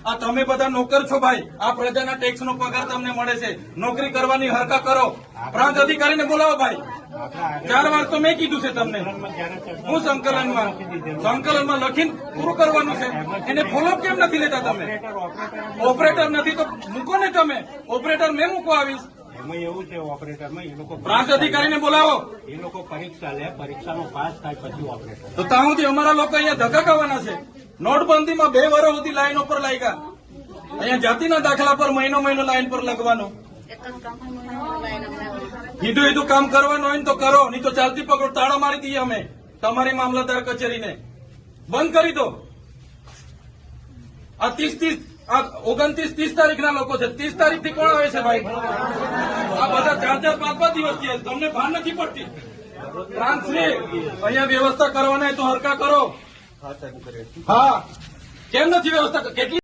આ તમે બધા નોકર છો ભાઈ, આ પ્રજાના ટેક્સનો પગાર તમને મળે છે, નોકરી કરવાની હરકા કરો. પ્રાંત અધિકારીને બોલાવો ભાઈ. 4 વાર તો મેં કીધું છે તમને. હું સંકલનમાં લખીને પૂરું કરવાનું છે, એને ફોલોઅપ કેમ નથી લેતા તમે? ઓપરેટર નથી તો મૂકો ને તમે. ઓપરેટર મેં મૂકો આવીશ. એમાં એવું છે ઓપરેટરમાં એ લોકો પ્રાંત અધિકારીને બોલાવો. એ લોકો પરીક્ષા લે, પરીક્ષાનો પાસ થાય પછી ઓપરેટર. તો ત્યાં સુધી અમારા લોકો અહીંયા ધક્કા ખાવાના છે. નોટબંધીમાં 2 વર્ષ સુધી લાઈનો પર લાગ્યા. અહીંયા જાતિના દાખલા પર મહિનો લાઈન પર લગવાનું. કીધું કામ કરવાનું હોય ને તો કરો, નહીં તો ચાલતી પકડો તાળા મારી દઈએ અમે તમારી મામલતદાર કચેરીને. બંધ કરી દો. આ 29-30 તારીખના લોકો છે. 30 તારીખથી કોણ આવે છે ભાઈ? આ બધા 4-4, 5-5 દિવસથી તમને ભાન નથી પડતી. પ્રાંતશ્રી, અહીંયા વ્યવસ્થા કરવાના હોય તો હરકા કરો. હા, કેમ નથી વ્યવસ્થા? કેટલી